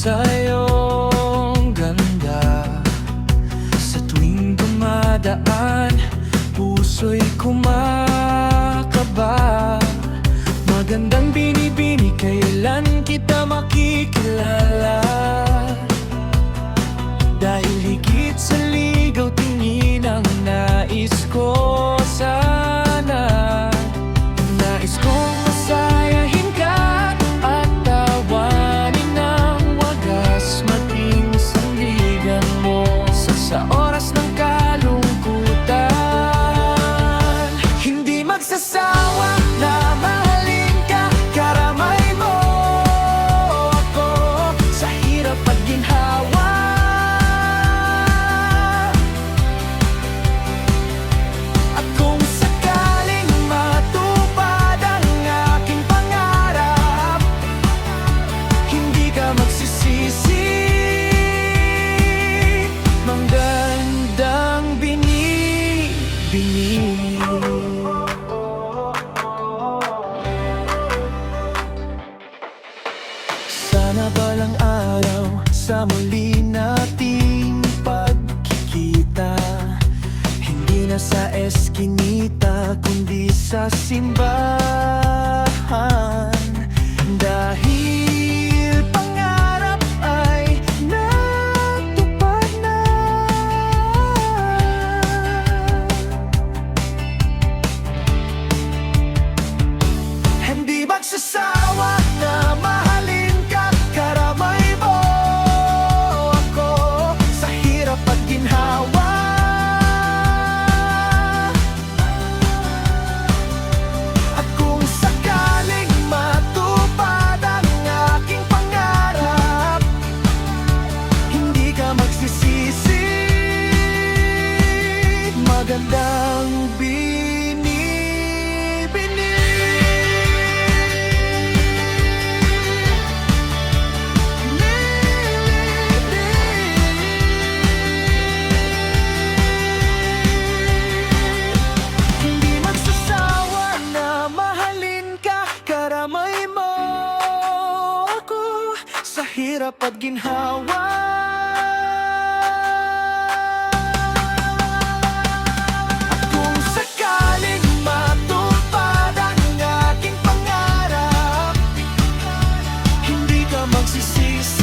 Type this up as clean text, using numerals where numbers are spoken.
sa iyong ganda. Sa tuwing dumadaan, puso'y kumakaba. Magandang binibini, kailan kita makikilala? Dahil higit sa ligaw, tingin ang nais ko sana. Nais kong masayahin ka at tawanin ng wagas, maging sandigan mo sa oras ng kalungkutan. Hindi magsasawa na mahalin ka, karamay mo ako sa hirap at ginhawa. At kung sakaling matupad ang aking pangarap, hindi ka magsisisi. Magandang binibini. Sana balang araw sa muli nating pagkikita, hindi na sa eskinita kundi sa simbahan. Dahil pangarap ay natupad na. Hindi magsasawa na mahalin ka, karamay mo ako sa hirap at ginhawa. At kung sakaling matupad ang aking pangarap, hindi ka magsisisi. Magandang binibini. Hindi magsasawa na mahalin ka, karamay mo ako sa hirap at ginhawa. At kung sakaling matupad ang aking pangarap, hindi ka magsisisi.